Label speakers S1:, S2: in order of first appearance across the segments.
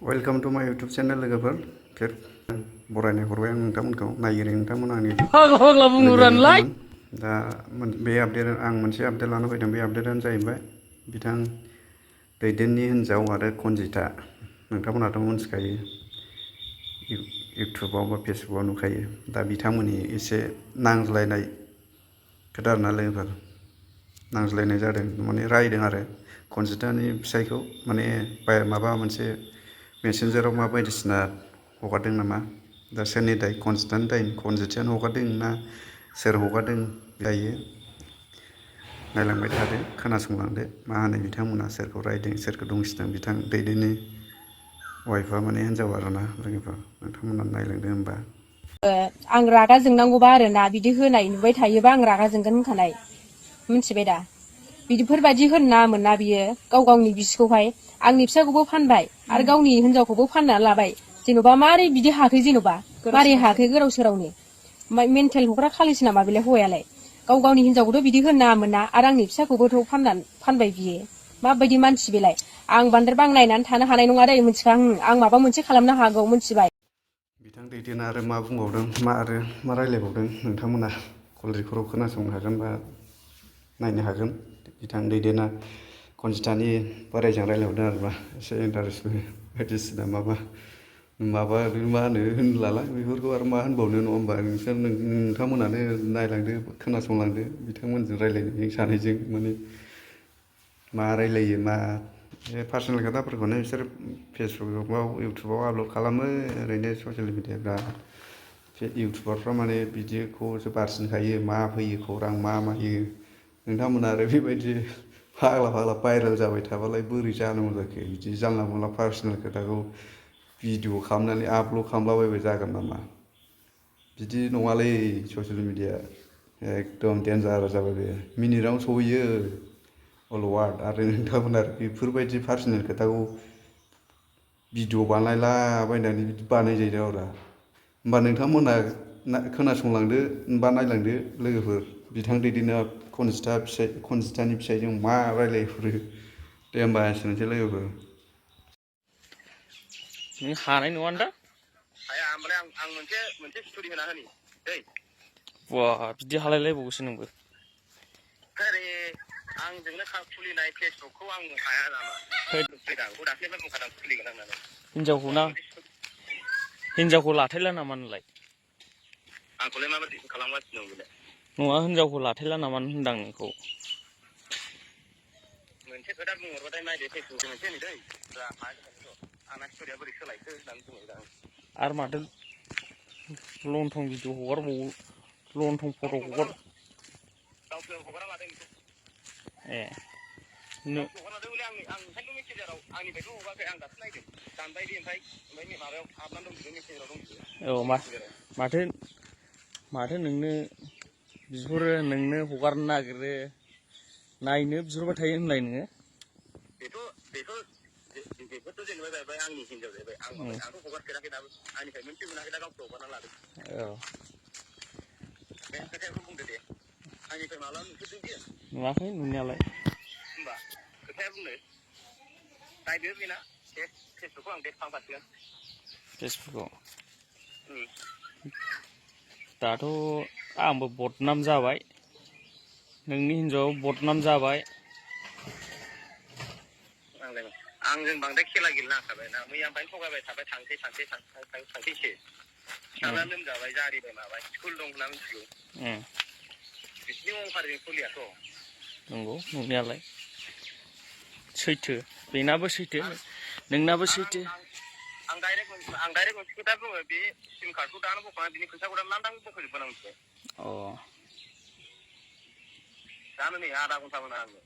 S1: Welcome to माय YouTube channel लोगोफोर फिर बरायनाय हरबाय आं नोंथांमोनखौ नागिरो नोंथांमोन आंनि लोगो दा बे आपडेट आं मोनसे आपडेट लाना फैदों। बे आपडेटआनो जाहैबाय बिथां दैदेननि हिन्जाव आरो कनजिता नोंथांमोनाथ' मिथिखायो इउटुबाव बा फेसबुकाव नुखायो। दा बिथांमोननि एसे नांज्लायनाय खोथा आरोना लोगोफोर नांज्लायनाय जादों माने रायदों आरो कनजितानि फिसायखौ माने माबा मोनसे मेसेन्जाराव मा बायदिसिना हगारदों नामा। दा सोरनि दाय कनजितानि दाय कनजितायानो हगारदों ना सोर हगारदों दायो नायलांबाय थादो खोनासंलांदो मा होनो बिथांमोना सोरखौ रायदों सोरखौ दंसिदों बिथां दैदेननि वाइफआ माने हिन्जाव आरोना लोगोफोर नोंथांमोना नायलांदो होमबा।
S2: आं रागा जोंनांगौबा आरोना बिदि होनाय नुबाय थायोबा आं रागा जोंगोन होनखानाय मिथिबाय दा। बिदिफोरबायदि होनो नाङामोन ना बियो गाव गावनि बिसिखौहाय आंनि फिसाखौबो फानबाय आरो गावनि हिनजावखौबो फानना लाबाय। जेन'बा मारै बिदि हाखै जेन'बा मारै हाखै गोदाव सोरावनि मेन्टेल हग्रा खालिसो नामा बेलाय हौवायालाय। गाव गावनि हिनजावखौथ' बिदि होनो नाङामोन ना आरो आंनि फिसाखौबोथ' फानबाय बियो माबायदि मानसि बेलाय। आं बांद्राय बांनायनानै थानो हानाय नङा दै मिथिखा आं माबा मोनसे खालामनो हागौ मिथिबाय।
S1: बिथां दैदेना आरो मा बुंबावदों मा रायलायबावदों नोंथांमोना कल रेकर्डआव खोनासंनो हागोन बा नायनो हागोन। बिथां दैदेना कनजितानि बोराइजों रायलायहरदों आरोना एसे इन्टारेस्टबो बायदिसिना माबा मा होनो होनलाला बेफोरखौ आरो मा होनबावनो नङा होमबा। नोंथांमोनानो नायलांदो खोनासंलांदो बिथांमोनजों रायलायनायजों सानैजों माने मा रायलायो मा पार्सनेल खोथाफोरखौनो बिसोर फेसबुकआव इउटुबाव आपल'ड खालामो ओरैनो ससियेल मिडियाफ्रा इउटुबारफ्रा माने बिदिखौसो बारसिनखायो मा फैयो खौरां मा मायो। नोंथांमोना आरो बेबायदि फाग्ला भाइरेल जाबाय थाबालाय बोरै जानांगौ जाखो। बिदि जानला मोनला पार्सनेल खोथाखौ भिडिअ खालामनानै आपल'ड खालामलाबायबाय जागोन नामा। बिदि नङालै ससियेल मिडिया एकदम देन्जार जाबाय बे मिनिटावनो सहैयो अल वार्ड। आरो नोंथांमोना बेफोरबायदि पार्सनेल खोथाखौ भिडिअ बानायलाबायनानै बिदि बानायजायो रा होमबा नोंथांमोना खोनासंलांदो बा नायलांदो लोगोफोर बिथां दैदेना कनजितानि फिसायजों मा रायलायहरो। दे होमबा एसेनोसै लोगोफोर।
S3: नों हानाय नङा दा
S4: हाया ओमफ्राय आं मोनसे स्ट'रि होना होनि दै
S3: बा बिदि हालायलायबावोसो नोंबो।
S4: आरे आंजोंनो खुलिनाय फेसबुकखौ आं हाया नामा फैदांखौ दाख्लैनिफ्राय बुंखादां खुलिगोन होननानै
S3: हिनजावखौ लाथायला नामा नोंलाय
S4: आंखौलाय माबायदि खालामगासिनो दं बेलाय
S3: नङा हिनजावखौ लाथायला नामा होनदां नोंखौ।
S4: मोनसे खोथा बुंहरबाथाय नायदो फेसबुक मोनसे नै दै आंना स्ट'रिया बोरै सोलायखो होननानै बुंहरदों आं।
S3: आरो माथो लन्थं भिडिअ हगारबावो लन्थं फट' हगार
S4: गावसोर हगारा लादों बेखौ
S3: ए
S4: हगारना लादों हले आं ओंखायनोथ' मेसेन्जाराव आंनिफ्रायथ' हगाराखै आं दासो नायदों दानबाय दे ओमफ्राय माबायाव हाबनानै दंजोबो मेसेन्जाराव दंजोबो।
S3: औ माथो नोंनो बिहरो नोंनो हगारनो नागिरो नायनो बिहरबाय थायो होनलाय नोङो।
S4: बेफोरथ' जेनेबा जाहैबाय आंनि हिनजाव जाहैबाय आंथ' हगारफेराखै दाबो आंनिफ्राय मोनसे मोनाखै दा गावसोर हगारना लादों।
S3: औ
S4: बे खोथाखौ बुंदो दे आंनिफ्राय माब्ला नुफेरदों बियो
S3: नुवाखै नुनायालाय।
S4: होमबा खोथाया बुंनो नायदो बेना फेसबुकखौ आं डेट खालामखासिगोन
S3: फेसबुकाव दाथ' आंबो बदनाम जाबाय नोंनि हिनजावाबो बदनाम जाबाय।
S4: आंजों बांद्राय खेला गेलेनो नांखाबाय ना मैयानिफ्रायनो थगायबाय थाबाय थांसैसो फिसाला लोमजाबाय जारिबाय माबाय स्कुल दं होनना मिथिगौ बिसिनि अफारजों सोलियाथ'
S3: नंगौ नंनायालाय सैथो बेनाबो सैथो नोंनाबो सैथो।
S4: आं डाइरेक्ट मोनसे खोथा बुङो बे सिम कार्डखौ दानो बख'नानै बिनि फैसाखौ दानो लांदां बख'जोबगोन आं मिथिबाय।
S3: अ
S4: दानो नै आधा घन्टा मोना आंनो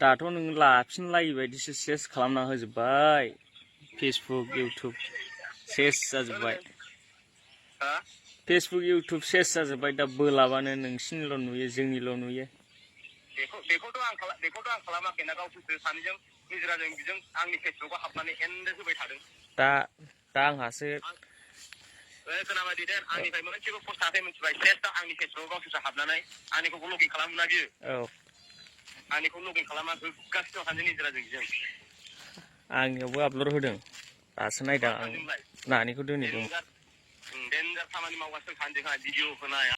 S3: दाथ' नों लाफिनलायै बायदिसो सेस खालामना होजोब्बाय फेसबुक इउटुब सेस जाजोब्बाय। फेसबुक इउटुब सेस जाजोब्बाय दा बोलाबानो नोंसिनिल' नुयो जोंनिल' नुयो।
S4: बेखौथ' आं खालामाखैना गावसोरसो सानैजों निजिराजों बिजों आंनि फेसबुकआव हाबनानै एन्ड होबाय थादों।
S3: दा आंहासो
S4: खोनाबाय दे आंनिफ्राय मोनसेबो पस्ट थायाखै मिथिबाय सेस आंनि फेसबुकआव गावसोरसो हाबनानै आंनिखौ लगइन खालामोना बियो
S3: औ
S4: आंनिखौ लगइन खालामा होगासिनो दं सानैजों निजिराजों बिजों
S3: आंनियावबो आपलड होदों दासो नायदों आं नानिखौ दोनहैदों
S4: डेन्जार खामानि मावगासिनो सानजोंहा भिडिअ होनाय